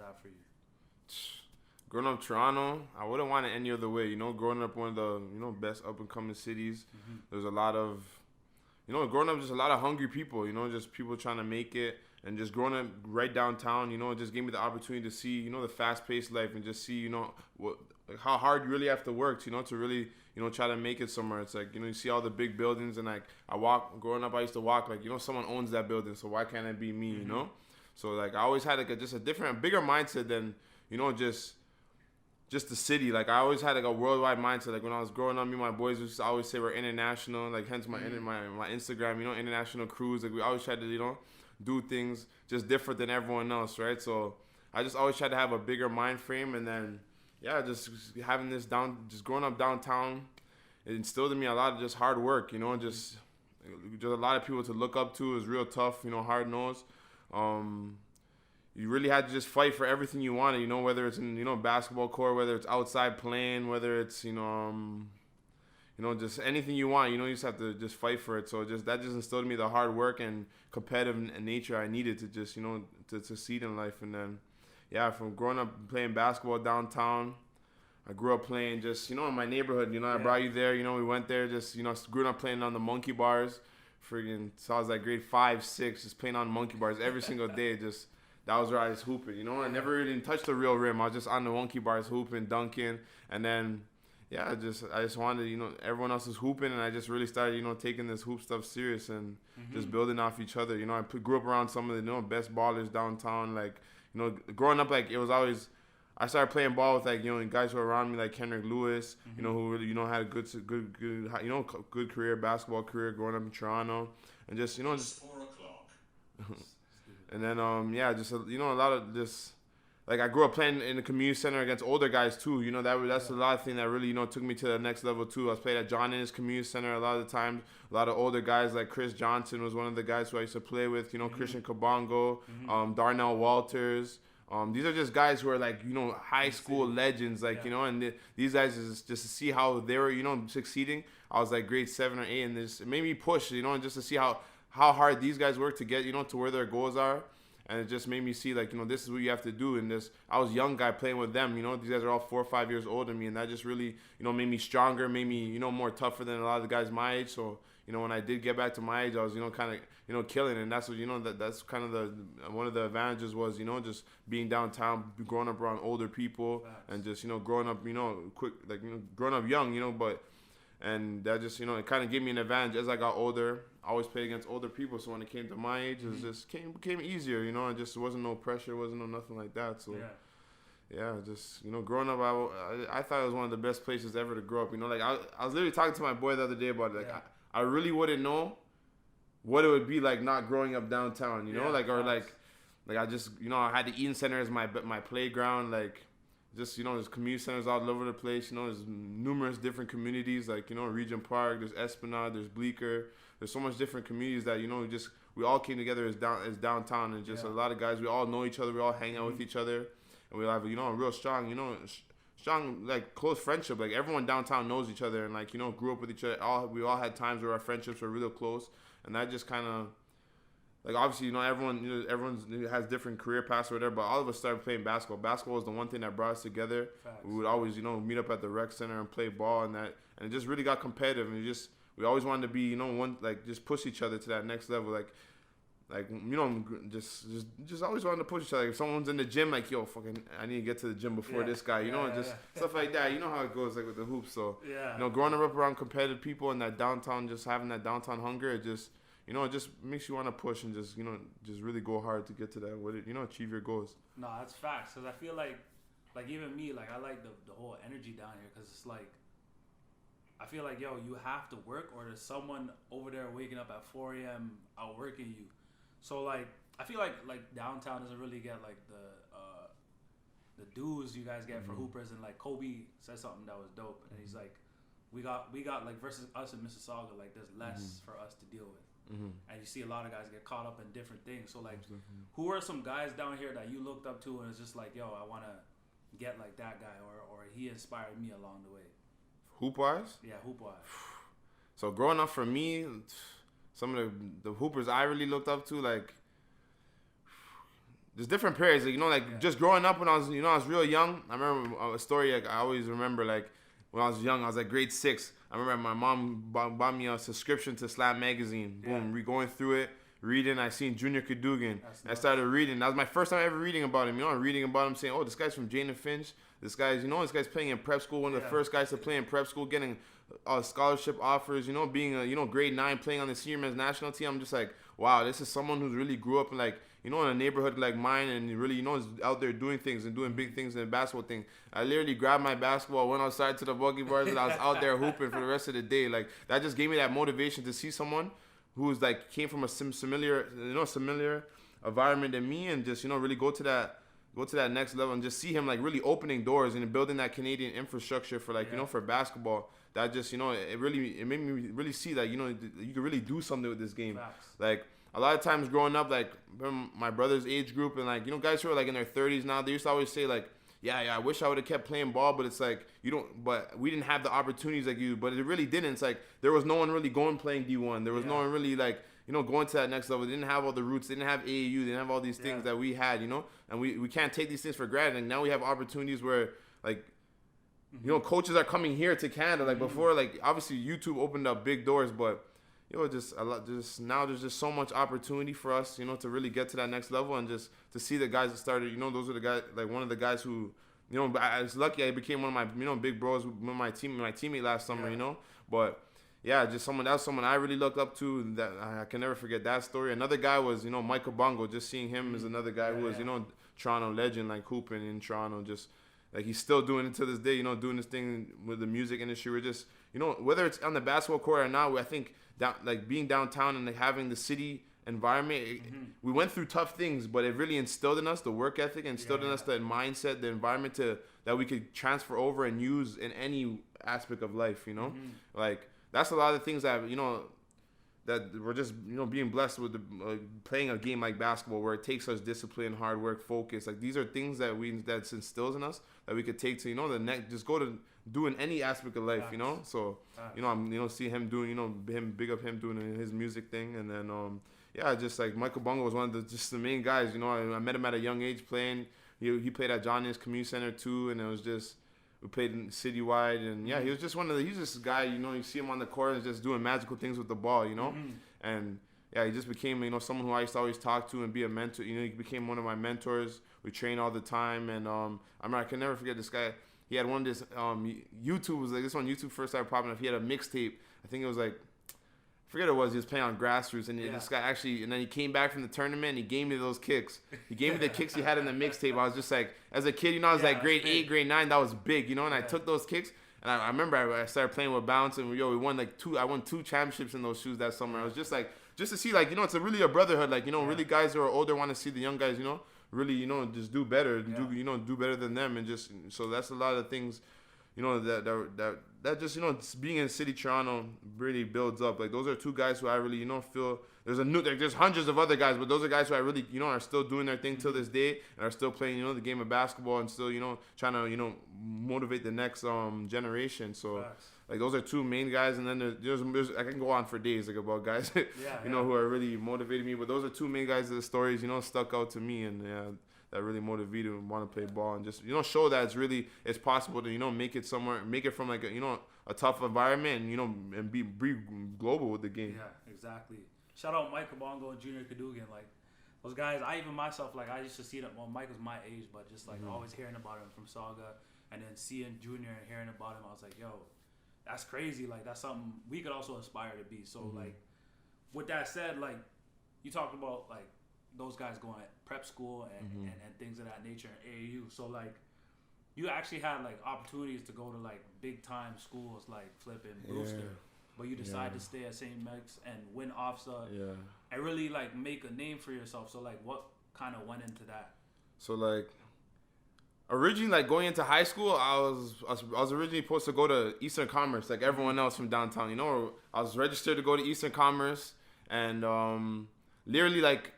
that for you? Growing up Toronto, I wouldn't want it any other way. You know, growing up one of the best up and coming cities, there's a lot of growing up just a lot of hungry people. You know, just people trying to make it, and just growing up right downtown. You know, it just gave me the opportunity to see the fast paced life and just see how hard you really have to work. To really try to make it somewhere. It's like you see all the big buildings, and like growing up, I used to walk like someone owns that building, so why can't it be me? You know, so like I always had like just a different, bigger mindset than just the city. Like I always had like a worldwide mindset. Like when I was growing up, me and my boys used to always say we're international. Like hence my Instagram, international cruise. Like we always tried to do things just different than everyone else, right? So I just always tried to have a bigger mind frame, and then just having just growing up downtown, it instilled in me a lot of just hard work. Just a lot of people to look up to. It was real tough. Hard nosed. You really had to just fight for everything you wanted, whether it's in, basketball court, whether it's outside playing, whether it's, just anything you want, you just have to just fight for it. So that just instilled in me the hard work and competitive nature I needed to just, to succeed in life. And then, from growing up playing basketball downtown, I grew up playing just, in my neighborhood, I brought you there, we went there just, grew up playing on the monkey bars, so I was like grade 5, 6, just playing on monkey bars every single day, just. That was where I was hooping, I never really touched the real rim. I was just on the monkey bars hooping, dunking, and then, I just wanted, everyone else was hooping, and I just really started, taking this hoop stuff serious and just building off each other. I grew up around some of the, best ballers downtown. Like, growing up, like, it was always, I started playing ball with, like, guys who were around me, like Kendrick Lewis, who really, had a good career, basketball career growing up in Toronto, and just, just. 4 o'clock. And then, just, a lot of this, like, I grew up playing in the community center against older guys, too. That's a lot of things that really, took me to the next level, too. I was playing at John Innes Community Center a lot of the times. A lot of older guys, like Chris Johnson was one of the guys who I used to play with, Christian Kabongo, Darnell Walters. These are just guys who are, like, high school legends, like, and these guys, just to see how they were, succeeding. I was, like, grade 7 or 8, and it made me push, and just to see how hard these guys work to get, to where their goals are. And it just made me see, like, this is what you have to do. And I was a young guy playing with them, these guys are all 4 or 5 years older than me. And that just really, made me stronger, made me, more tougher than a lot of the guys my age. So, when I did get back to my age, I was, kind of, killing it. And that's what, that's kind of one of the advantages was, just being downtown, growing up around older people. And just, growing up, quick, like, growing up young, and that just, it kind of gave me an advantage as I got older. I always played against older people, so when it came to my age, it just became easier, it just wasn't no pressure, wasn't no nothing like that. So, just, growing up, I thought it was one of the best places ever to grow up. Like, I was literally talking to my boy the other day about it. Like, I really wouldn't know what it would be like not growing up downtown, like I just, I had the Eaton Center as my playground, like, just, there's community centers all over the place, there's numerous different communities, like, Regent Park, there's Esplanade, there's Bleecker, there's so much different communities that, we all came together as downtown, and just a lot of guys, we all know each other, we all hang out with each other, and we have, a real strong, like, close friendship, like, everyone downtown knows each other, and, like, grew up with each other, we all had times where our friendships were real close, and that just kind of, like, obviously, everyone has different career paths or whatever, but all of us started playing basketball. Basketball was the one thing that brought us together. Facts. We would always, meet up at the rec center and play ball, and it just really got competitive, and we always wanted to be, one, like, just push each other to that next level, like, just always wanted to push each other. Like, if someone's in the gym, like, yo, fucking, I need to get to the gym before this guy, stuff like that. You know how it goes, like, with the hoops. So, growing up around competitive people and that downtown, just having that downtown hunger, it just, it just makes you want to push and just, just really go hard to get to that, achieve your goals. No, that's facts. Because I feel like even me, like, I like the whole energy down here, because it's like, I feel like, yo, you have to work, or there's someone over there waking up at 4 a.m. outworking you. So, like, I feel like downtown doesn't really get, like, the dues you guys get for hoopers. And, like, Kobe said something that was dope, and he's like, we got like, versus us in Mississauga, like, there's less for us to deal with. And you see a lot of guys get caught up in different things. So, like, who are some guys down here that you looked up to and it's just like, yo, I want to get like that guy, or he inspired me along the way? Hoop-wise? Yeah, hoop-wise. So, growing up for me, some of the hoopers I really looked up to, like, there's different periods. Like, you know, like just growing up when I was real young. I remember a story. Like, I always remember, like, when I was young, I was like grade 6. I remember my mom bought me a subscription to Slam magazine. Boom, going through it, reading. I seen Junior Cadogan. I started reading. That was my first time ever reading about him. You know, reading about him, saying, "Oh, this guy's from Jane and Finch. This guy's playing in prep school. One of the first guys to play in prep school, getting scholarship offers. You know, being a grade 9, playing on the senior men's national team. I'm just like, wow, this is someone who's really grew up in, like, you know, in a neighborhood like mine, and really, you know, is out there doing things and doing big things in the basketball thing. I literally grabbed my basketball, went outside to the buggy bars, and I was out there hooping for the rest of the day. Like, that just gave me that motivation to see someone who's like came from a similar environment than me, and just, you know, really go to that next level and just see him like really opening doors and building that Canadian infrastructure for, like, you know, for basketball. That just, you know, it made me really see that, you know, you can really do something with this game. Facts. Like, a lot of times growing up, like, my brother's age group, and, like, you know, guys who are like in their 30s now, they used to always say, like, yeah, I wish I would have kept playing ball, but it's like, but we didn't have the opportunities like you, but it really didn't. It's like, there was no one really going playing D1. There was no one really, like, you know, going to that next level. They didn't have all the roots. They didn't have AAU. They didn't have all these things that we had, you know, and we can't take these things for granted. And now we have opportunities where, like, you know, coaches are coming here to Canada. Like, before, like, obviously YouTube opened up big doors, but, you know, just now there's just so much opportunity for us, you know, to really get to that next level, and just to see the guys that started, you know, those are the guys, like, one of the guys who, you know, I was lucky I became one of my, you know, big bros with my teammate last summer, you know, but yeah, just someone I really looked up to, that I can never forget that story. Another guy was, you know, Michael Bongo. Just seeing him as another guy who was, you know, Toronto legend, like, hooping in Toronto, just like, he's still doing it to this day, you know, doing this thing with the music industry. We're just, you know, whether it's on the basketball court or not, I think like being downtown and, like, having the city environment, we went through tough things, but it really instilled in us the work ethic, instilled in us the mindset, the environment that we could transfer over and use in any aspect of life, you know? Like, that's a lot of things that, you know, that we're just, you know, being blessed with playing a game like basketball, where it takes us discipline, hard work, focus. Like, these are things that instills in us that we could take to, you know, the next, just go to do in any aspect of life, you know. So, you know, I'm, you know, see him doing, you know, big up him doing his music thing, and then just like Michael Bongo was one of the main guys, you know. I met him at a young age playing. He played at John Innes Community Center too, and it was just, we played citywide, and he was just he's just a guy, you know, you see him on the court and just doing magical things with the ball, you know, and he just became, you know, someone who I used to always talk to and be a mentor. You know, he became one of my mentors. We train all the time, and I can never forget this guy. He had one of this YouTube was like this one YouTube first started popping up. He had a mixtape. I think it was like, I forget what it was. He was playing on grassroots, and this guy actually, and then he came back from the tournament and he gave me those kicks. He gave me the kicks he had in the mixtape. I was just like, as a kid, you know, I was like grade 8, grade 9. That was big, you know. And I took those kicks, and I remember I started playing with bounce, and we won like I won 2 championships in those shoes that summer. I was just like, just to see, like, you know, it's really a brotherhood. Like, you know, really guys who are older want to see the young guys, you know, really, you know, just do better, do better than them, and just, so that's a lot of things, you know, that just, you know, being in City Toronto really builds up. Like, those are 2 guys who I really, you know, feel there's hundreds of other guys, but those are guys who I really, you know, are still doing their thing till this day, and are still playing, you know, the game of basketball, and still, you know, trying to, you know, motivate the next generation. So like, those are 2 main guys, and then there's I can go on for days, like, about guys you know, who are really motivating me, but those are 2 main guys that the stories, you know, stuck out to me, and that really motivated me to want to play ball, and just, you know, show that it's possible to, you know, make it from, like, you know, a tough environment, and, you know, and be global with the game. Yeah, exactly. Shout out Michael Bongo and Junior Cadogan. Like, those guys, I used to see them. Well, Mike was my age, but just, like, always hearing about him from Saga, and then seeing Junior and hearing about him, I was like, yo, that's crazy. Like, that's something we could also aspire to be. So, like, with that said, like, you talked about, like, those guys going at prep school and things of that nature in AAU. So, like, you actually had, like, opportunities to go to, like, big time schools like Flip and Brewster, but you decided to stay at St. Max and win OFSA and really, like, make a name for yourself. So, like, what kind of went into that? So, like, originally, like, going into high school, I was originally supposed to go to Eastern Commerce, like everyone else from downtown. You know, I was registered to go to Eastern Commerce, and literally, like,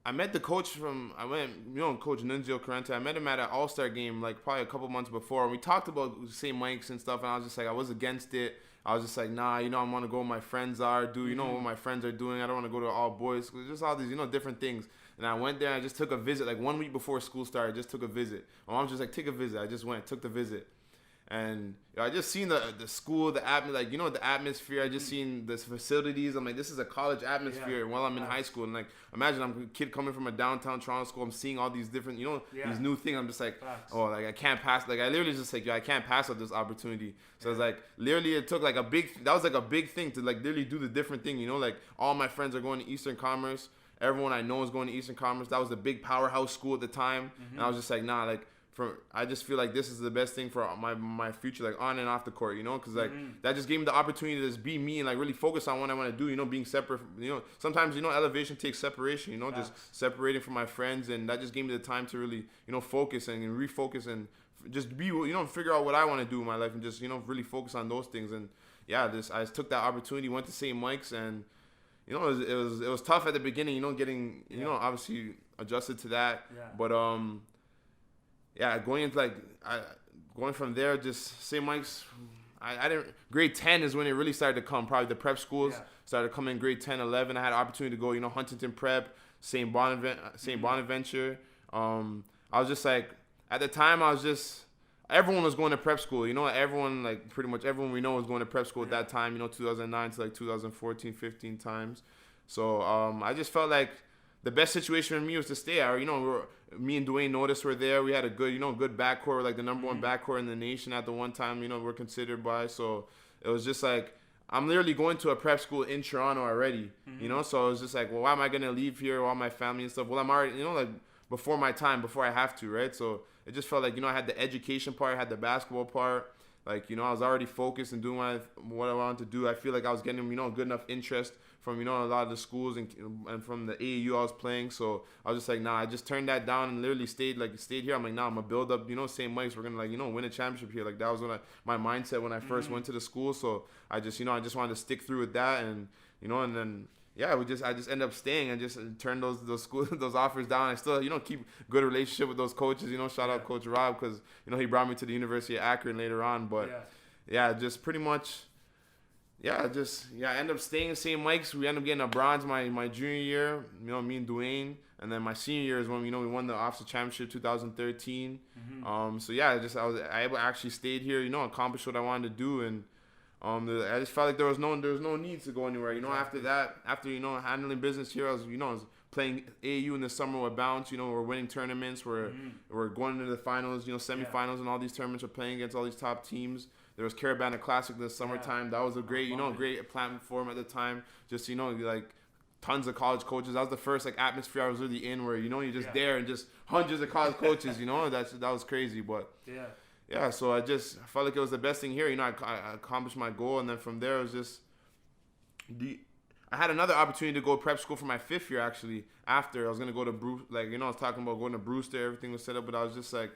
I met the coach Coach Nunzio Corrente. I met him at an All-Star game, like, probably a couple months before. We talked about St. Mike's and stuff, and I was just like, I was against it. I was just like, nah, I want to go where my friends are, what my friends are doing. I don't want to go to all boys schools, just all these, different things. And I went there and I just took a visit, like 1 week before school started, I just took a visit. My mom was just like, take a visit. I just went, took the visit. And I just seen the school, the the atmosphere. I just seen the facilities. I'm like, this is a college atmosphere while I'm in high school. And like, imagine I'm a kid coming from a downtown Toronto school. I'm seeing all these different, these new things. I'm just like, I can't pass. Like, I literally just like, I can't pass up this opportunity. So it's like, literally, it took like a big thing to like literally do the different thing. Like all my friends are going to Eastern Commerce. Everyone I know is going to Eastern Commerce. That was the big powerhouse school at the time. And I was just like, nah, like. I just feel like this is the best thing for my future, like on and off the court, because like that just gave me the opportunity to just be me and like really focus on what I want to do, being separate. Sometimes elevation takes separation, just separating from my friends, and that just gave me the time to really focus and refocus and just be figure out what I want to do in my life and just really focus on those things. And I just took that opportunity, went to St. Mike's, and it was tough at the beginning, getting obviously adjusted to that, but going from there, just St. Mike's, I didn't, grade 10 is when it really started to come, probably the prep schools started coming in grade 10, 11. I had an opportunity to go, Huntington Prep, St. Bonaventure. I was just like, at the time, everyone was going to prep school, everyone, like pretty much everyone we know was going to prep school at that time, 2009 to like 2014, 15 times. So I just felt like the best situation for me was to stay out. Me and Dwayne Notice were there. We had a good, good backcourt, like the number one backcourt in the nation at the one time, we're considered by. So it was just like, I'm literally going to a prep school in Toronto already, So it was just like, well, why am I going to leave here, all my family and stuff? Well, I'm already, like before my time, before I have to, right? So it just felt like, I had the education part, I had the basketball part. Like, I was already focused and doing what I wanted to do. I feel like I was getting, good enough interest from, a lot of the schools and from the AAU I was playing. So I was just like, nah, I just turned that down and literally stayed here. I'm like, nah, I'm going to build up, St. Mike's. We're going to, like, win a championship here. Like, that was my mindset when I first went to the school. So I just, I just wanted to stick through with that. And, and then, I just ended up staying and just turned those offers down. I still, keep good relationship with those coaches, shout out Coach Rob, because, he brought me to the University of Akron later on. But, just pretty much, I ended up staying in St. Mike's. We ended up getting a bronze my junior year, me and Dwayne. And then my senior year is when, we won the officer championship 2013. I actually stayed here, accomplished what I wanted to do. And I just felt like there was no need to go anywhere. After that, handling business here, I was playing AAU in the summer with Bounce. We're winning tournaments. We're going into the finals, semifinals, and all these tournaments. We're playing against all these top teams. There was Carabana Classic this summertime. That was a great, great platform at the time. Just, like tons of college coaches. That was the first like atmosphere I was really in where, you're just there and just hundreds of college coaches, that was crazy. But so I felt like it was the best thing here. I accomplished my goal. And then from there, it was just, I had another opportunity to go prep school for my 5th year, actually. After I was going to go to I was talking about going to Brewster. Everything was set up, but I was just like,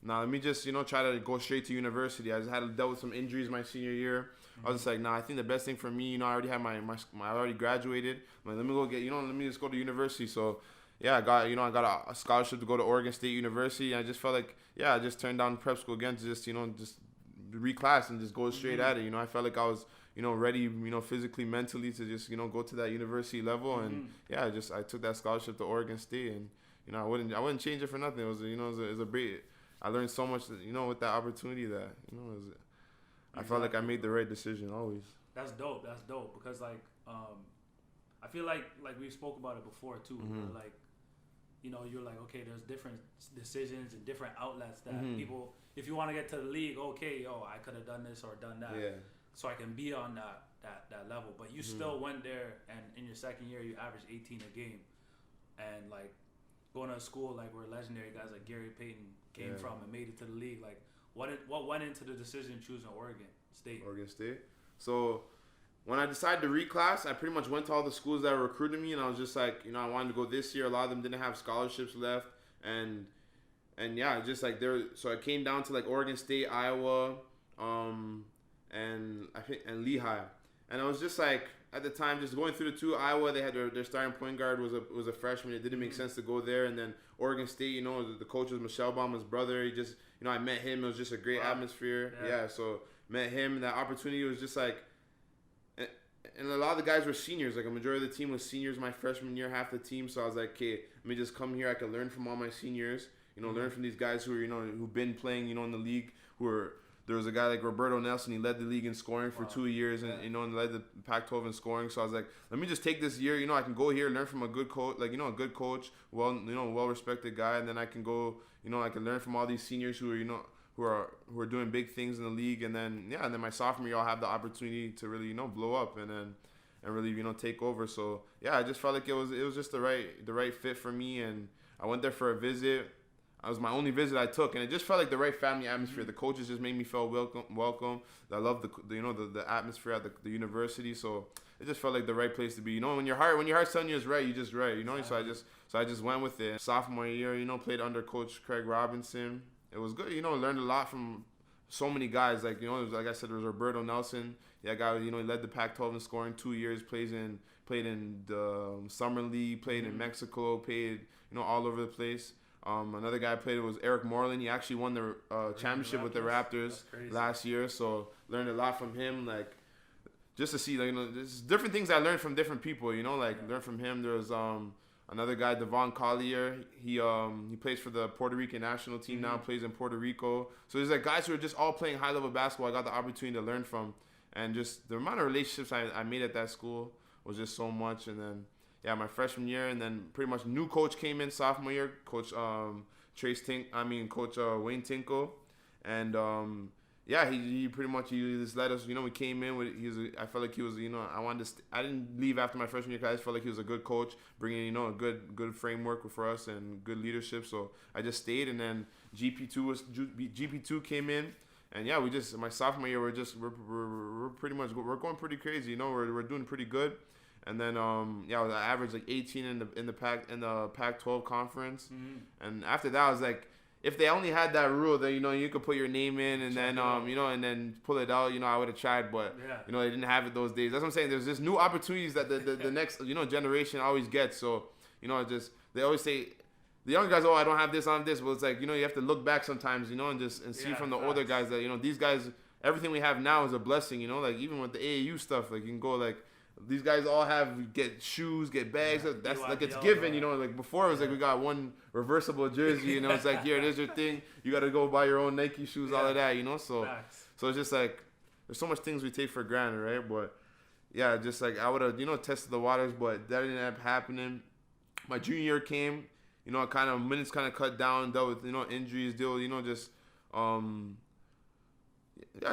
let me just, try to go straight to university. I just had dealt with some injuries my senior year. I was just like, I think the best thing for me, I already have I already graduated. I'm like, let me go get, let me just go to university. So, I got a scholarship to go to Oregon State University. And I just felt like, I just turned down prep school again to just, just reclass and just go straight at it. I felt like I was, ready, physically, mentally to just, go to that university level. And I took that scholarship to Oregon State, and, I wouldn't change it for nothing. It was, it was a great, I learned so much, with that opportunity that, I felt like I made the right decision always. That's dope. Because like, I feel like we spoke about it before too. Like, you're like, okay, there's different decisions and different outlets that people, if you want to get to the league, okay, I could have done this or done that. Yeah. So I can be on that level. But you still went there, and in your second year, you averaged 18 a game. And like, going to a school like where legendary guys like Gary Payton came from and made it to the league, like what went into the decision choosing Oregon State? So when I decided to reclass, I pretty much went to all the schools that were recruiting me, and I was just like, I wanted to go this year. A lot of them didn't have scholarships left, and just like so I came down to like Oregon State, Iowa, and I think and Lehigh, and I was just like, at the time, just going through the two. Iowa, they had their starting point guard was a freshman. It didn't make sense to go there. And then Oregon State, the coach was Michelle Bauman's brother. He just, I met him. It was just a great atmosphere. Yeah. So met him, and that opportunity was just like, and a lot of the guys were seniors. Like a majority of the team was seniors my freshman year, half the team. So I was like, okay, let me just come here. I can learn from all my seniors. Learn from these guys who are, who've been playing, in the league. There was a guy like Roberto Nelson. He led the league in scoring for 2 years, and and led the Pac-12 in scoring. So I was like, let me just take this year. I can go here, learn from a good coach, like a good coach, well-respected guy, and then I can go, I can learn from all these seniors who are, who are doing big things in the league, and then my sophomore year I'll have the opportunity to really blow up and really take over. So I just felt like it was just the right fit for me, and I went there for a visit. It was my only visit I took, and it just felt like the right family atmosphere. The coaches just made me feel welcome. I love the atmosphere at the university, so it just felt like the right place to be. When your heart's telling you it's right, you just right. So I just went with it. Sophomore year, played under Coach Craig Robinson. It was good. Learned a lot from so many guys. Like like I said, there was Roberto Nelson. Yeah, guy. He led the Pac-12 in scoring 2 years. Played in the summer league. Played in Mexico. Played all over the place. Another guy I played was Eric Moreland. He actually won the championship with the Raptors last year. So learned a lot from him. Like just to see, there's different things I learned from different people. Learned from him. There was another guy, Devon Collier. He plays for the Puerto Rican national team now. Plays in Puerto Rico. So there's like guys who are just all playing high level basketball. I got the opportunity to learn from, and just the amount of relationships I made at that school was just so much. And then. Yeah, my freshman year, and then pretty much new coach came in sophomore year, Coach Coach Wayne Tinkle, and he pretty much he just let us. We came in with I felt like he was I didn't leave after my freshman year because I just felt like he was a good coach, bringing a good framework for us and good leadership. So I just stayed, and then GP2 came in. And my sophomore year we're pretty much we're going pretty crazy. We're doing pretty good. And then I averaged like 18 in the Pac-12 conference. And after that I was like, if they only had that rule that you could put your name in and then and then pull it out, I would have tried, but they didn't have it those days. That's what I'm saying. There's just new opportunities that the next generation always gets. So they always say the younger guys, I don't have this, but it's like you have to look back sometimes, and see from the older guys that these guys, everything we have now is a blessing. Like even with the AAU stuff, like you can go like. These guys all get shoes, get bags. That's like it's given, Like before, it was like we got one reversible jersey, it's like here, there's your thing. You got to go buy your own Nike shoes, all of that, So it's just like there's so much things we take for granted, right? But just like I would have, tested the waters, but that didn't end up happening. My junior year came, minutes cut down, dealt with injuries,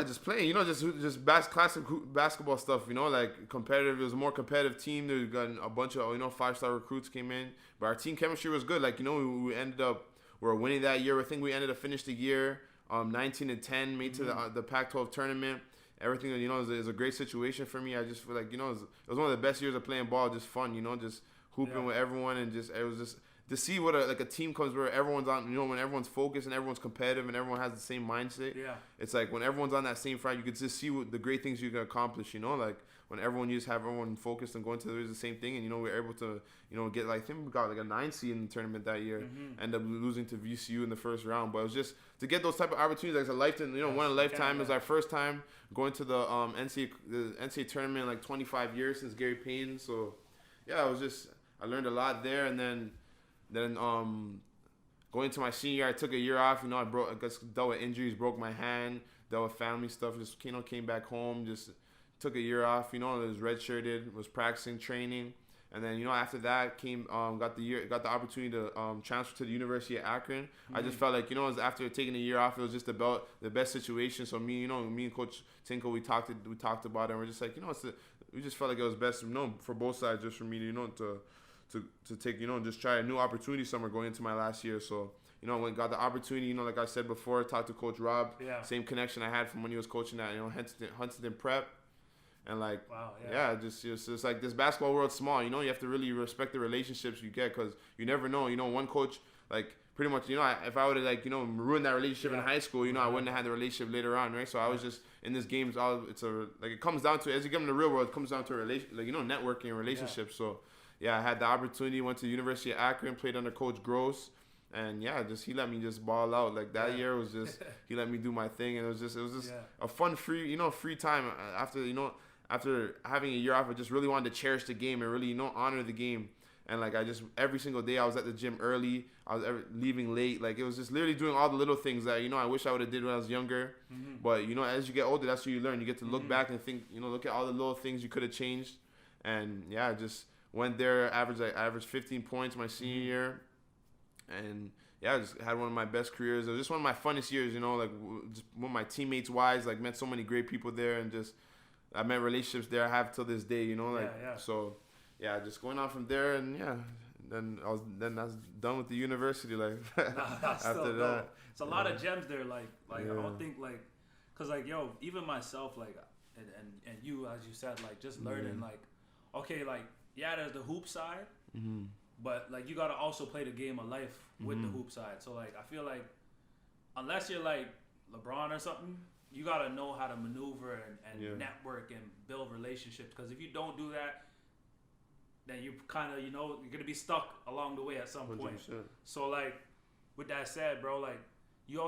just playing, just classic basketball stuff, like competitive. It was a more competitive team. There got a bunch of, 5-star recruits came in, but our team chemistry was good. Like, we ended up, we were winning that year. I think we ended up finished the year 19-10, made to the Pac-12 tournament. Everything, is a great situation for me. I just feel like, it was one of the best years of playing ball. Just fun, just hooping with everyone, and it was just to see what a team comes where everyone's on, when everyone's focused and everyone's competitive and everyone has the same mindset. Yeah. It's like when everyone's on that same front, you can just see what the great things you can accomplish. Like when everyone you just have everyone focused and going to the same thing, and we're able to get like I think we got like a 9 seed in the tournament that year. End up losing to VCU in the first round, but it was just to get those type of opportunities. Like it's a lifetime, one in a lifetime. It was our first time going to the NCAA tournament in like 25 years since Gary Payton. So I learned a lot there, and then going into my senior year, I took a year off. I dealt with injuries, broke my hand, dealt with family stuff. Just came back home. Just took a year off. Was redshirted, was practicing, training, and then after that got the opportunity to transfer to the University of Akron. I just felt like after taking a year off, it was just about the best situation. So me and Coach Tinkle, we talked about it, and we're just like we just felt like it was best for both sides, just for me to take, just try a new opportunity somewhere going into my last year. So, when I got the opportunity, like I said before, talked to Coach Rob. Yeah. Same connection I had from when he was coaching at, Huntington Prep. And like, wow, it's like this basketball world's small. You have to really respect the relationships you get because you never know. One coach, like pretty much, if I would have ruined that relationship in high school, I wouldn't have had the relationship later on, right? So I was just in this game. It comes down to as you get in the real world, it comes down to networking and relationships. So. I had the opportunity, went to the University of Akron, played under Coach Gross. And yeah, just he let me just ball out. Like that year was just he let me do my thing, and it was just a fun free time after having a year off. I just really wanted to cherish the game and really honor the game. And like I just every single day I was at the gym early. I was leaving late. Like it was just literally doing all the little things that I wish I would have did when I was younger. Mm-hmm. But as you get older, that's what you learn. You get to look back and think. Look at all the little things you could have changed. And yeah, just went there. Averaged 15 points my senior year. And yeah, I just had one of my best careers. It was just one of my funnest years, like just with my teammates wise, like met so many great people there, and just I met relationships there I have till this day, So yeah, just going on from there, and yeah, then I was done with the university, like after that. It's a lot of gems there, like I don't think cause even myself, and you, as you said, just learning, okay, there's the hoop side. Mm-hmm. But you gotta also play the game of life with the hoop side. So I feel like unless you're like LeBron or something, you gotta know how to maneuver and network and build relationships. Because if you don't do that, then you kind of you're gonna be stuck along the way at some 100%. Point. So with that said, bro, you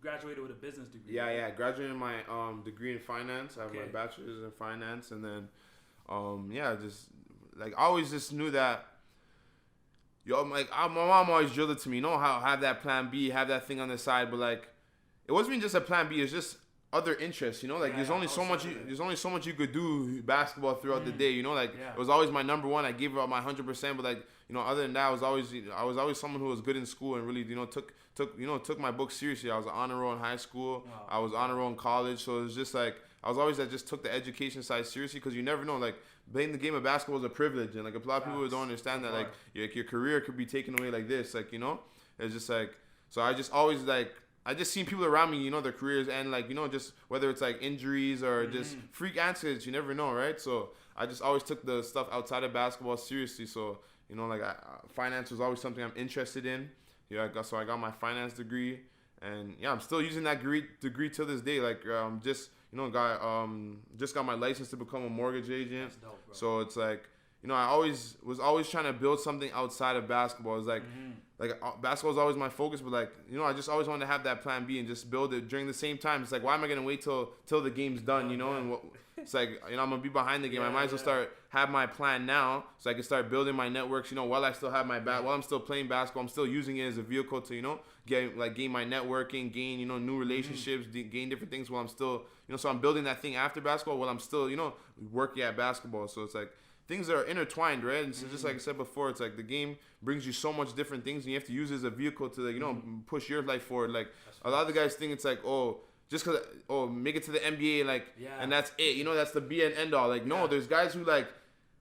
graduated with a business degree. Yeah, right? Graduated my degree in finance. I have my bachelor's in finance, and then just I always just knew that. My mom always drilled it to me. How have that plan B, have that thing on the side, but it wasn't even just a plan B. It's just other interests. There's only so much you could do basketball throughout the day. It was always my number one. I gave it up my 100%. But other than that, I was always someone who was good in school and really took my book seriously. I was an honor roll in high school. Wow. I was honor roll in college. So it was just I was always that just took the education side seriously, because you never know playing the game of basketball is a privilege, and a lot of people don't understand that your career could be taken away like this, it's just so I just always I just seen people around me, their careers end just whether it's injuries or just freak accidents, you never know, right? So I just always took the stuff outside of basketball seriously. So finance was always something I'm interested in. So I got my finance degree, and I'm still using that degree till this day. Just got my license to become a mortgage agent. That's dope, bro. So it's I was always trying to build something outside of basketball. It's basketball is always my focus, but I just always wanted to have that plan B and just build it during the same time. It's why am I gonna wait till the game's done? And it's I'm gonna be behind the game. I might as well have my plan now, so I can start building my networks. While I still have my while I'm still playing basketball, I'm still using it as a vehicle to gain my networking, gain new relationships, gain different things while I'm still so I'm building that thing after basketball while I'm still working at basketball. So it's things are intertwined, right? And so just like I said before, it's the game brings you so much different things, and you have to use it as a vehicle to push your life forward. A lot of the guys think it's just because make it to the NBA and that's it, that's the be and end all. No, there's guys who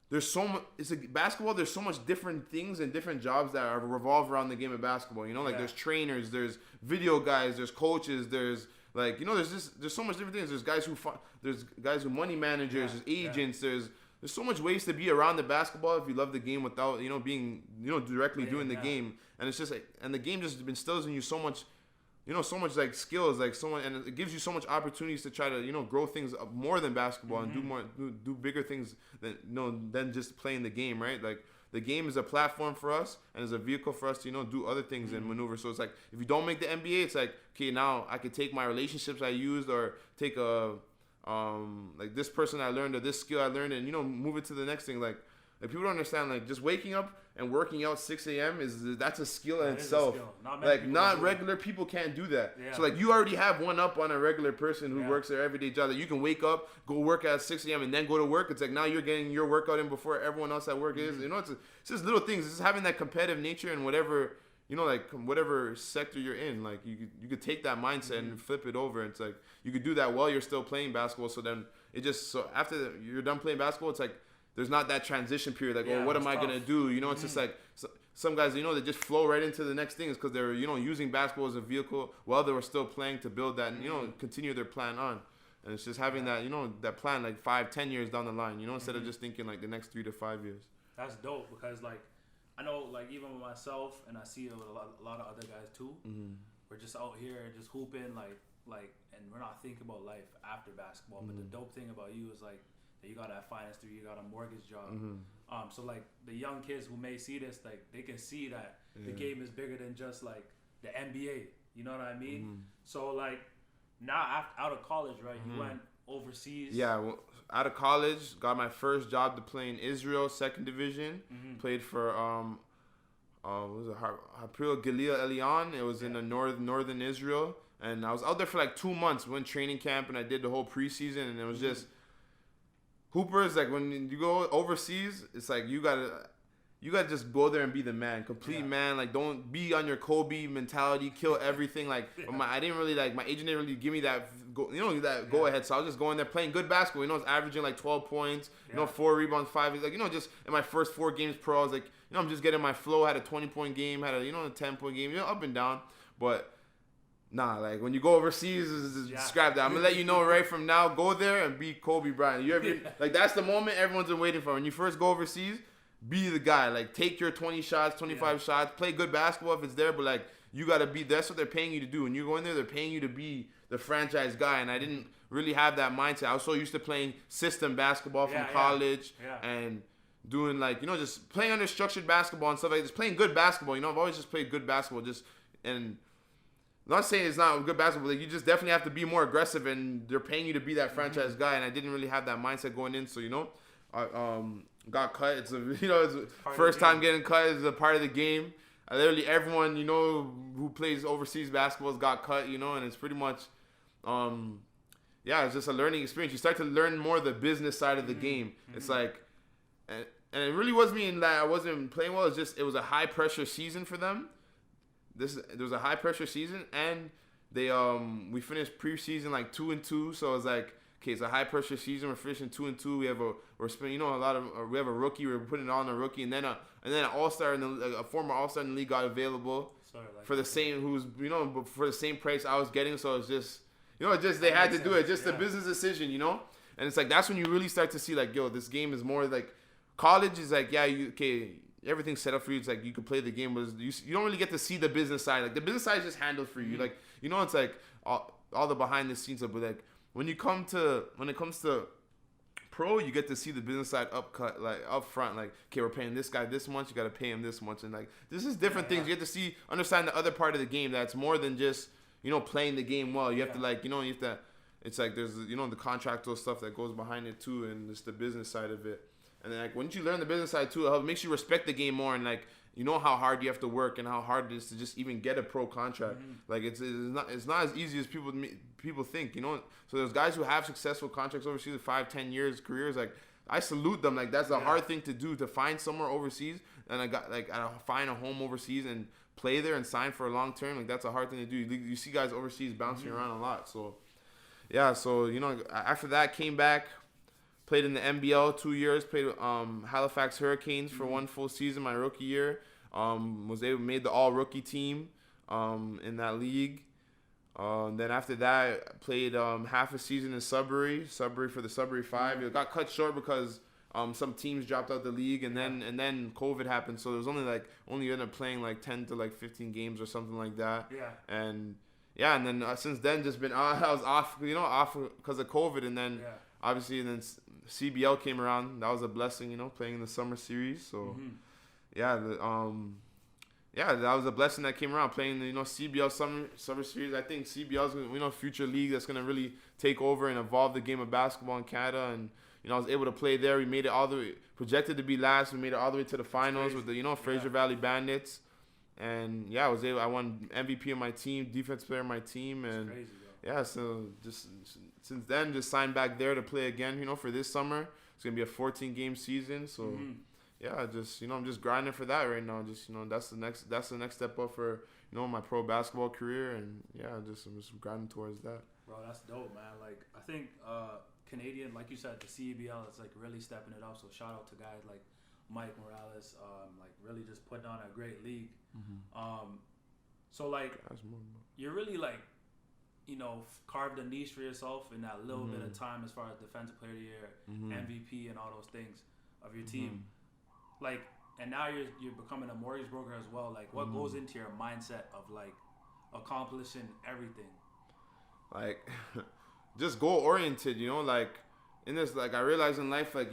there's so much. It's basketball. There's so much different things and different jobs that revolve around the game of basketball. There's trainers, there's video guys, there's coaches, there's there's so much different things. There's guys who money managers, there's agents, there's so much ways to be around the basketball if you love the game without being directly doing the game. And it's just and the game just instills in you so much so much skills, and it gives you so much opportunities to try to grow things more than basketball and do bigger things than just playing the game, right? The game is a platform for us and is a vehicle for us to do other things and maneuver. So it's if you don't make the NBA, it's okay, now I could take my relationships I used or take a this person I learned or this skill I learned and move it to the next thing. People don't understand just waking up and working out 6 a.m. that's a skill in itself. Not regular people can't do that. Yeah. So you already have one up on a regular person who works their everyday job, that you can wake up, go work at 6 a.m. and then go to work. It's now you're getting your workout in before everyone else at work is. It's just little things. It's just having that competitive nature in whatever whatever sector you're in. You could take that mindset and flip it over. It's you could do that while you're still playing basketball. So then after you're done playing basketball, it's there's not that transition period. What am I gonna do? It's just some guys, they just flow right into the next things because they're using basketball as a vehicle while they were still playing to build that and continue their plan on. And it's just having that that plan 5-10 years down the line. Instead of just thinking the next 3 to 5 years. That's dope because I know even with myself, and I see it with a lot of other guys too. Mm-hmm. We're just out here just hooping and we're not thinking about life after basketball. Mm-hmm. But the dope thing about you is that you got that finance degree, you got a mortgage job. Mm-hmm. So like the young kids who may see this, like they can see that the game is bigger than just like the NBA. You know what I mean? Mm-hmm. So like now out of college, right? You went overseas. Yeah, well, out of college, got my first job to play in Israel, second division. Played for what was it, Hapoel Gilead Elion. It was in the northern Israel, and I was out there for like 2 months. Went training camp, and I did the whole preseason, and it was just hoopers. Like when you go overseas, it's like you gotta just go there and be the man, complete man. Like don't be on your Kobe mentality, kill everything. Like I didn't really like my agent didn't really give me that go ahead. So I was just going there playing good basketball. I was averaging like 12 points, 4 rebounds, 5. Like just in my first 4 games pro, I was like I'm just getting my flow. Had a 20-point game, had a a 10-point game, up and down. But nah, like when you go overseas, describe that. I'm gonna let you know right from now. Go there and be Kobe Bryant. You ever like that's the moment everyone's been waiting for. When you first go overseas, be the guy. Like take your 20 shots, 25 shots, play good basketball if it's there. But like you gotta be. That's what they're paying you to do. When you go in there, they're paying you to be the franchise guy. And I didn't really have that mindset. I was so used to playing system basketball from college and doing like just playing under structured basketball and stuff like this. Playing good basketball. I've always just played good basketball. I'm not saying it's not good basketball. Like you just definitely have to be more aggressive, and they're paying you to be that franchise guy. And I didn't really have that mindset going in. So I got cut. It's it's first time getting cut is a part of the game. Literally everyone who plays overseas basketball has got cut. And it's pretty much it's just a learning experience. You start to learn more the business side of the game. It's like, and it really wasn't me in that I wasn't playing well. It was a high pressure season for them. There was a high pressure season, and they we finished preseason like 2-2. So it was like, okay, it's a high pressure season. We're finishing 2-2. We have we have a rookie. We're putting on a rookie, and then an all-star a former all-star in the league got available for the same for the same price I was getting. So it's just they had to do it. Just a business decision, And it's like that's when you really start to see like, yo, this game is more like college is like, everything's set up for you. It's like you can play the game, but you don't really get to see the business side. Like the business side is just handled for you. Like it's like all the behind the scenes stuff. But like when it comes to pro, you get to see the business side up front. Like, okay, we're paying this guy this much. You got to pay him this much, and like this is different things. You get to understand the other part of the game. That's more than just playing the game well. You have to like you have to. It's like there's the contractual stuff that goes behind it too, and it's the business side of it. And then, like, once you learn the business side, too, it makes you respect the game more. And, like, how hard you have to work and how hard it is to just even get a pro contract. Like, it's not as easy as people think, So, there's guys who have successful contracts overseas, 5-10 years, careers. Like, I salute them. Like, that's a hard thing to do, to find somewhere overseas. And I find a home overseas and play there and sign for a long term. Like, that's a hard thing to do. You see guys overseas bouncing around a lot. So, yeah. So, after that, came back. Played in the NBL 2 years. Played Halifax Hurricanes for 1 full season my rookie year. Made the all rookie team in that league. Then after that, played half a season in Sudbury for the Sudbury 5. It got cut short because some teams dropped out the league, and then COVID happened. So it was only ended up playing like 10 to like 15 games or something like that. And then since then just been I was off because of COVID, and then obviously then CBL came around. That was a blessing, playing in the summer series. So that was a blessing that came around, playing the CBL summer series. I think CBL is future league that's gonna really take over and evolve the game of basketball in Canada. And I was able to play there. We made it all the way, projected to be last. We made it all the way to the finals with the Fraser Valley Bandits. And I won MVP of my team, defense player of my team, and so just since then just signed back there to play again. For this summer, it's gonna be a 14-game season. So I'm just grinding for that right now. Just that's the next step up for my pro basketball career, and I'm just grinding towards that. Bro, that's dope, man. Like I think Canadian, like you said, the CBL is like really stepping it up. So shout out to guys like Mike Morales, like really just putting on a great league. So like you're really like carved a niche for yourself in that little bit of time as far as defensive player of the year, MVP, and all those things of your team. Like, and now you're becoming a mortgage broker as well. Like, what goes into your mindset of like accomplishing everything? Like, just goal oriented. Like in this, like I realize in life, like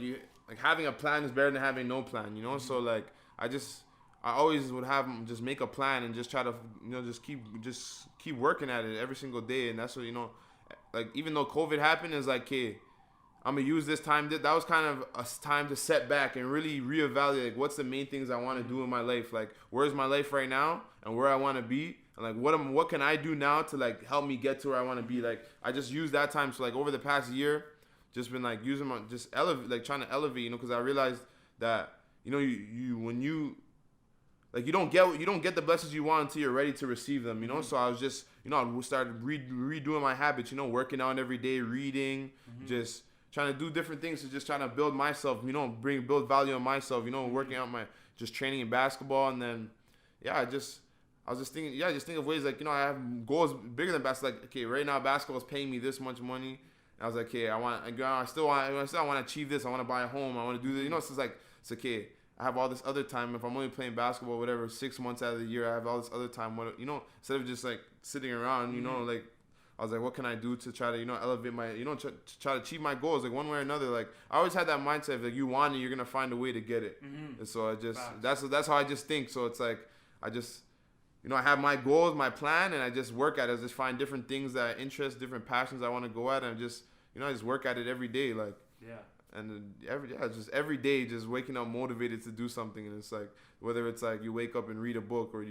like having a plan is better than having no plan, you know. So like I always would have them just make a plan and just try to, you know, just keep working at it every single day. And that's what, you know, like even though COVID happened, it's like, okay, I'm gonna use this time. That was kind of a time to set back and really reevaluate, like, what's the main things I want to do in my life. Like, where's my life right now and where I want to be, and like what can I do now to like help me get to where I want to be. Like, I just used that time. So like over the past year, just been like using my trying to elevate, you know, because I realized that, you know, you when you like you don't get the blessings you want until you're ready to receive them, you know. So I was just, you know, I started redoing my habits, you know, working out every day, reading, just trying to do different things to just trying to build myself, you know, build value on myself, you know, working out just training in basketball. And then I was just thinking of ways, like, you know, I have goals bigger than basketball. Like, okay, right now basketball is paying me this much money. And I was like, okay, I still want to achieve this. I want to buy a home. I want to do this. You know, it's just like, it's okay. I have all this other time. If I'm only playing basketball, whatever, 6 months out of the year, I have all this other time. You know, instead of just like sitting around, you know, like, I was like, what can I do to try to, you know, elevate my, you know, try to achieve my goals, like one way or another. Like, I always had that mindset of like, you want it, you're gonna find a way to get it. And so I just that's how I just think. So it's like, I just, you know, I have my goals, my plan, and I just work at it. I just find different things that I interest, different passions I want to go at, and just, you know, I just work at it every day, like. Yeah. And just every day, just waking up motivated to do something. And it's like, whether it's like you wake up and read a book, or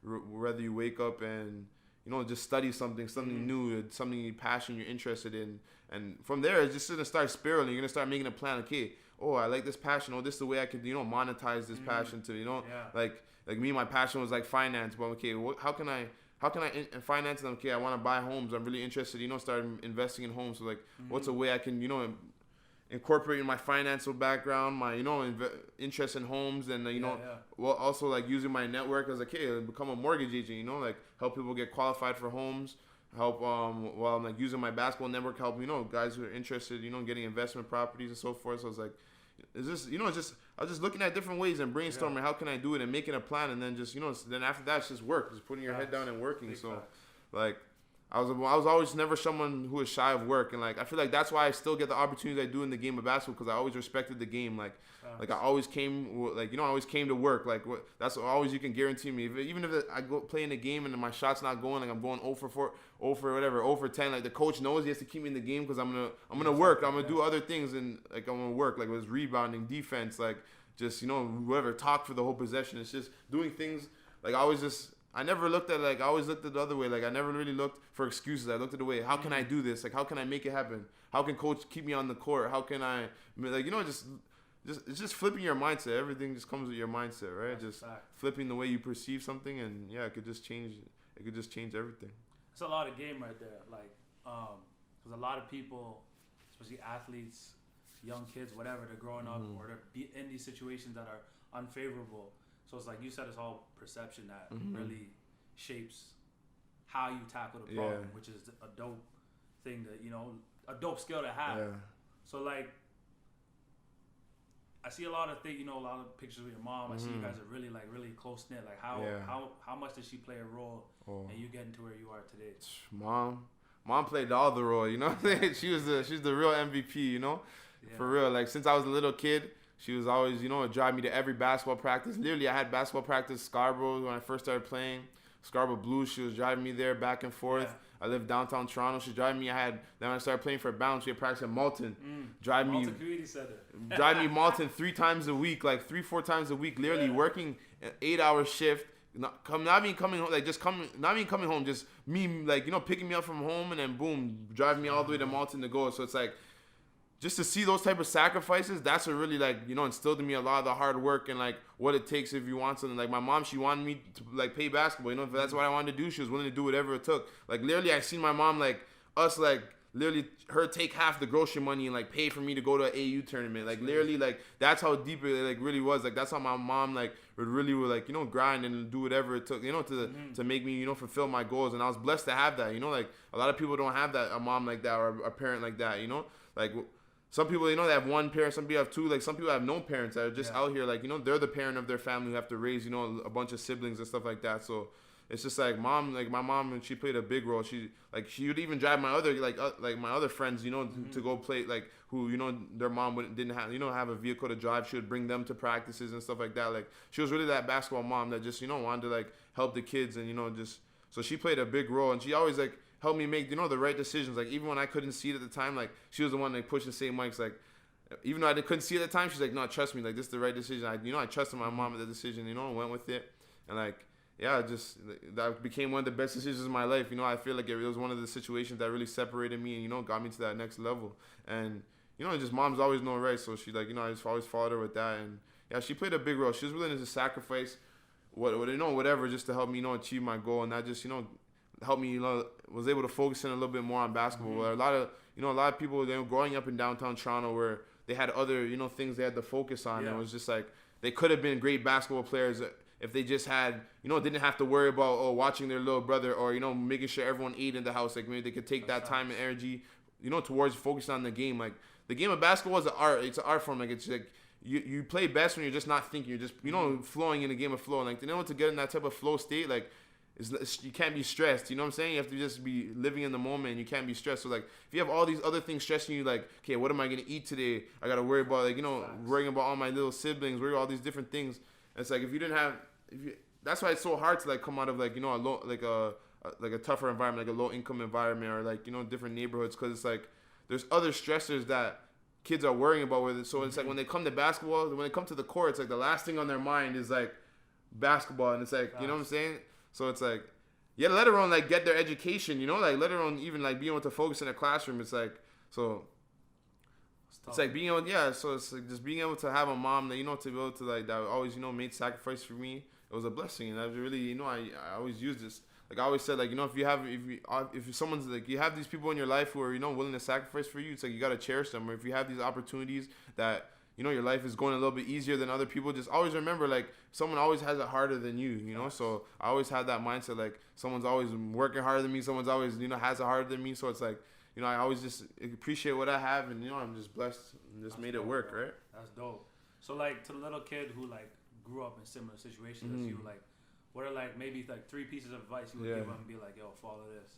whether you wake up and, you know, just study something new, something you passion you're interested in. And from there, it's just going to start spiraling. You're going to start making a plan. Okay, oh, I like this passion. Oh, this is the way I could, you know, monetize this passion to, you know, like me, my passion was like finance. But okay, how can I finance them? Okay, I want to buy homes. I'm really interested, you know, start investing in homes. So like, what's a way I can, you know, incorporating my financial background, my, you know, interest in homes, and well, also like using my network as a kid, become a mortgage agent, you know, like help people get qualified for homes, help while I'm like using my basketball network, help, you know, guys who are interested, you know, getting investment properties and so forth. So I was like, is this, you know, I was just looking at different ways and brainstorming how can I do it and making a plan, and then just, you know, then after that it's just work, just putting your head down and working. So like, I was always never someone who was shy of work, and like I feel like that's why I still get the opportunities I do in the game of basketball, because I always respected the game. Like I always came, like, you know, I always came to work. Like that's always you can guarantee me. Even if I go play in the game and my shot's not going, like I'm going 0 for 4, 0 for whatever, 0 for 10. Like the coach knows he has to keep me in the game because I'm gonna work. I'm gonna do other things, and like I'm gonna work. Like it was rebounding, defense, like just, you know, whatever, talk for the whole possession. It's just doing things. Like I never looked at, like, I always looked at the other way. Like, I never really looked for excuses. I looked at the way, how can I do this? Like, how can I make it happen? How can coach keep me on the court? How can I, like, you know, it's just flipping your mindset. Everything just comes with your mindset, right? That's just flipping the way you perceive something, and it could just change everything. It's a lot of game right there. Like, because a lot of people, especially athletes, young kids, whatever, they're growing up or they're in these situations that are unfavorable. So it's like you said, it's all perception that really shapes how you tackle the problem, which is a dope thing that, you know, a dope skill to have. Yeah. So like, I see a lot of things, you know, a lot of pictures with your mom. I see you guys are really close knit. Like how much does she play a role in you getting to where you are today? Mom played all the role, you know. She's the real MVP, you know, for real. Like since I was a little kid, she was always, you know, drive me to every basketball practice. Literally, I had basketball practice Scarborough when I first started playing. Scarborough Blues, she was driving me there back and forth. Yeah. I lived downtown Toronto. She was driving me. Then when I started playing for Bounce, we had practice at Malton. Drive me Malton 3 times a week, like 3-4 times a week. Literally working an 8-hour shift. Not even coming home, just me, like, you know, picking me up from home and then boom, driving me all the way to Malton to go. So it's like, just to see those type of sacrifices, that's what really, like, you know, instilled in me a lot of the hard work and like what it takes if you want something. Like my mom, she wanted me to like play basketball, you know, if that's what I wanted to do, she was willing to do whatever it took. Like literally, I seen my mom, like us, like literally her take half the grocery money and like pay for me to go to an AU tournament. Like literally, like that's how deep it like really was. Like that's how my mom like would like, you know, grind and do whatever it took, you know, to make me, you know, fulfill my goals. And I was blessed to have that, you know. Like a lot of people don't have that, a mom like that or a parent like that, you know. Like some people, you know, they have one parent, some people have 2. Like some people have no parents that are just out here, like, you know, they're the parent of their family who have to raise, you know, a bunch of siblings and stuff like that. So it's just like mom, like my mom, and she played a big role. She would even drive my other my other friends, you know, to go play, like who, you know, their mom didn't have, you know, have a vehicle to drive. She would bring them to practices and stuff like that. Like she was really that basketball mom that just, you know, wanted to like help the kids, and you know, just so she played a big role, and she always like helped me make, you know, the right decisions. Like even when I couldn't see it at the time, like she was the one like pushing St. Mike's, like. Even though I couldn't see it at the time, she's like, no, trust me, like this is the right decision. I trusted my mom at the decision, you know, and went with it. And like, yeah, just that became one of the best decisions in my life. You know, I feel like it was one of the situations that really separated me and, you know, got me to that next level. And, you know, just mom's always known right. So she like, you know, I just always followed her with that. And yeah, she played a big role. She was willing to sacrifice whatever just to help me, you know, achieve my goal. And that just, you know, helped me, you know, was able to focus in a little bit more on basketball. Where a lot of people, you know, growing up in downtown Toronto where they had other, you know, things they had to focus on. Yeah. And it was just like they could have been great basketball players if they just had, you know, didn't have to worry about watching their little brother or, you know, making sure everyone ate in the house. Like maybe they could take that time and energy, you know, towards focusing on the game. Like the game of basketball is an art. It's an art form. Like it's like you play best when you're just not thinking. You're just, you know, flowing in a game of flow. And like to know to get in that type of flow state, like. You can't be stressed, you know what I'm saying? You have to just be living in the moment, and you can't be stressed. So, like, if you have all these other things stressing you, like, okay, what am I going to eat today? I got to worry about, like, you know, worrying about all my little siblings, worrying about all these different things. And it's like, if you didn't have, that's why it's so hard to, like, come out of, like, you know, a tougher environment, like a low-income environment or, like, you know, different neighborhoods, because it's like, there's other stressors that kids are worrying about with it. So, it's like, when they come to basketball, when they come to the court, it's like the last thing on their mind is, like, basketball. And it's like, you know what I'm saying? So it's like, yeah, let alone like get their education, you know, like let alone even like being able to focus in a classroom. It's like, so it's like being able, yeah. So it's like just being able to have a mom that, you know, to be able to like that always, you know, made sacrifice for me. It was a blessing, and I really, you know, I always use this. Like I always said, like, you know, if someone's like, you have these people in your life who are, you know, willing to sacrifice for you, it's like you gotta cherish them. Or if you have these opportunities that, you know, your life is going a little bit easier than other people, just always remember, like, someone always has it harder than you, you know? So I always had that mindset, like, someone's always working harder than me, someone's always, you know, has it harder than me. So it's like, you know, I always just appreciate what I have, and, you know, I'm just blessed and just made it work, right? That's dope. So, like, to the little kid who, like, grew up in similar situations as you, like, what are, like, maybe, like, 3 pieces of advice you would give them and be like, yo, follow this?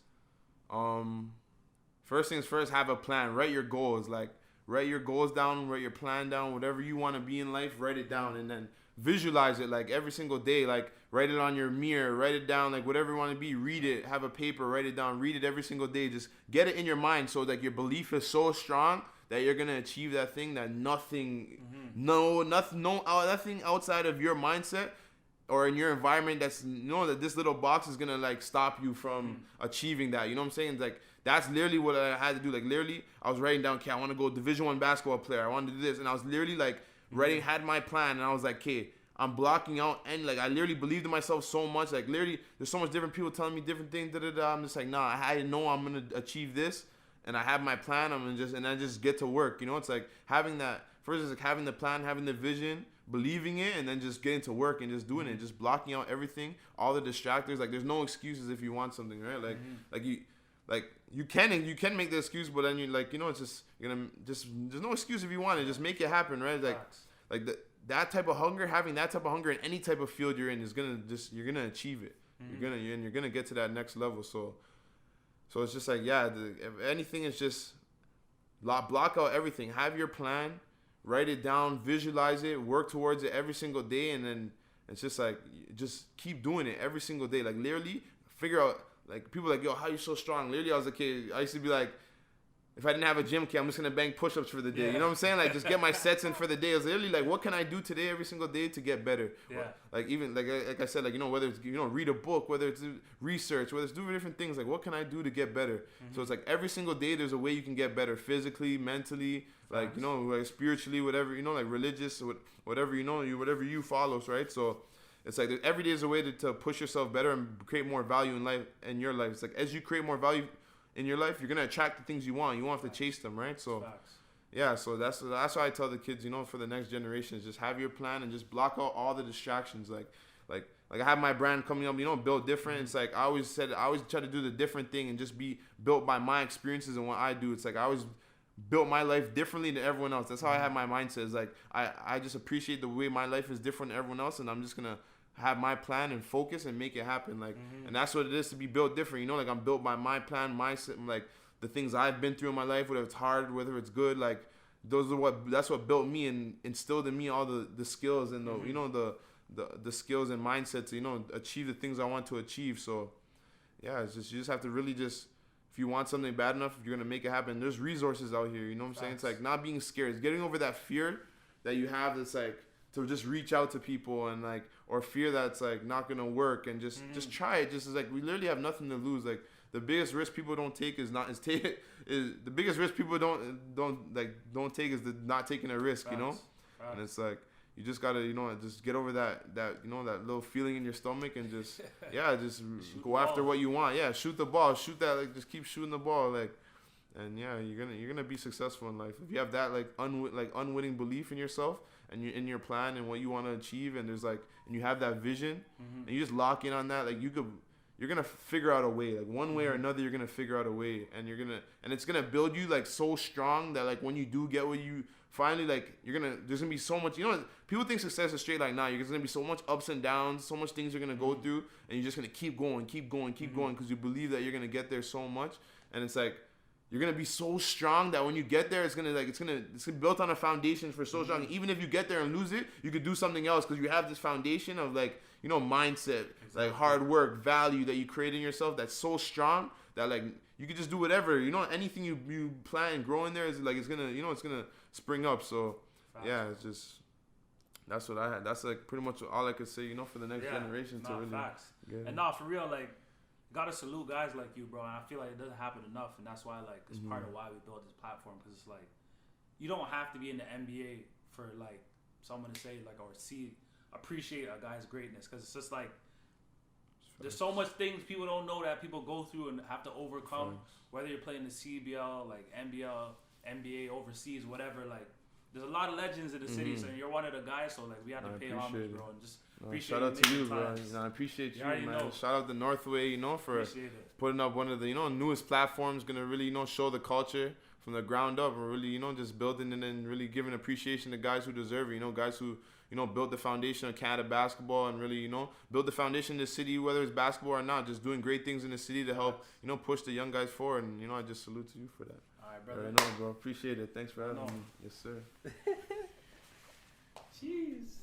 First things first, have a plan. Write your goals, like, write your goals down, write your plan down, whatever you want to be in life, write it down, and then visualize it, like, every single day. Like, write it on your mirror, write it down, like, whatever you want to be, read it, have a paper, write it down, read it every single day. Just get it in your mind so that your belief is so strong that you're going to achieve that thing, that nothing outside of your mindset or in your environment that's, you know, that this little box is going to, like, stop you from achieving that. You know what I'm saying? It's like, that's literally what I had to do. Like, literally, I was writing down, okay, I want to go Division I basketball player. I want to do this. And I was literally, like, had my plan. And I was like, okay, I'm blocking out. And, like, I literally believed in myself so much. Like, literally, there's so much different people telling me different things. I'm just like, nah, I know I'm going to achieve this. And I have my plan. I just get to work. You know, it's like having that. First is like having the plan, having the vision, believing it, and then just getting to work and just doing it. Just blocking out everything, all the distractors. Like, there's no excuses if you want something, right? Like, you can make the excuse, but then you, like, you know, it's just, you're gonna just, there's no excuse if you want it. Just make it happen, right? Like that type of hunger, having that type of hunger in any type of field you're in is gonna just, you're gonna achieve it. You're gonna get to that next level. So it's just like, yeah, if anything, is just block out everything. Have your plan, write it down, visualize it, work towards it every single day, and then it's just like, just keep doing it every single day. Like, literally figure out. Like, people are like, yo, how you so strong? Literally, I was a kid. I used to be like, if I didn't have a gym kit, I'm just going to bang push-ups for the day. Yeah. You know what I'm saying? Like, just get my sets in for the day. I was literally like, what can I do today every single day to get better? Yeah. Like, even, like I said, like, you know, whether it's, you know, read a book, whether it's research, whether it's do different things. Like, what can I do to get better? So it's like every single day there's a way you can get better physically, mentally, like, you know, like spiritually, whatever, you know, like religious, whatever, you know, whatever you follow, right? So it's like every day is a way to push yourself better and create more value in your life. It's like, as you create more value in your life, you're gonna attract the things you want. You won't have to chase them, right? So, yeah. So that's why I tell the kids, you know, for the next generation, is just have your plan and just block out all the distractions. Like I have my brand coming up, you know, built different. It's like I always try to do the different thing and just be built by my experiences and what I do. It's like I always built my life differently than everyone else. That's how I have my mindset. It's like I just appreciate the way my life is different than everyone else, and I'm just gonna have my plan and focus and make it happen. Like, and that's what it is to be built different. You know, like I'm built by my plan, mindset, and like the things I've been through in my life, whether it's hard, whether it's good, like that's what built me and instilled in me all the skills and the you know the skills and mindset to, you know, achieve the things I want to achieve. So yeah, it's just, you just have to really just, if you want something bad enough, if you're gonna make it happen, there's resources out here. You know what I'm saying? It's like not being scared. It's getting over that fear that you have. That's like to just reach out to people and like, or fear that's like not gonna work, and just try it. Just as like we literally have nothing to lose. Like the biggest risk people don't take is the biggest risk people don't take is the not taking a risk. You know, and it's like you just gotta, you know, just get over that you know, that little feeling in your stomach and just just go after what you want. Yeah, shoot the ball, shoot that, like just keep shooting the ball, like, and yeah, you're gonna be successful in life if you have that like unwitting belief in yourself and you in your plan and what you want to achieve, and there's like, and you have that vision and you just lock in on that, like you're gonna figure out a way, like one way or another. You're gonna figure out a way, and it's gonna build you like so strong that like when you do get what you finally, like, there's gonna be so much, you know, people think success is straight, like, nah, there's gonna be so much ups and downs, so much things you're gonna go through, and you're just gonna keep going because you believe that you're gonna get there so much. And it's like you're gonna be so strong that when you get there, it's gonna be built on a foundation for so strong. Even if you get there and lose it, you could do something else because you have this foundation of, like, you know, mindset, like hard work, value that you create in yourself that's so strong that, like, you could just do whatever, you know, anything you plan and grow in there is like, it's gonna spring up. So yeah, it's just, that's what I had. That's like pretty much all I could say, you know, for the next generation to really get it. And no, for real, like, gotta salute guys like you, bro. And I feel like it doesn't happen enough, and that's why, like, it's part of why we built this platform, because it's like, you don't have to be in the NBA for, like, someone to say, like, or appreciate a guy's greatness, because it's just like, there's so much things people don't know that people go through and have to overcome, whether you're playing the CBL, like NBL, NBA, overseas, whatever. Like, there's a lot of legends in the city, so you're one of the guys, so, like, we have to pay homage, bro, and just appreciate shout out to you, bro. You know, I appreciate you, man. Know. Shout out to Northway, you know, for putting up one of the, you know, newest platforms, gonna really, you know, show the culture from the ground up, and really, you know, just building and then really giving appreciation to guys who deserve it, you know, guys who, you know, built the foundation of Canada basketball and really, you know, build the foundation in the city, whether it's basketball or not, just doing great things in the city to help, you know, push the young guys forward. And, you know, I just salute to you for that. All right, brother. No, bro. Appreciate it. Thanks for having me. Yes, sir. Jeez.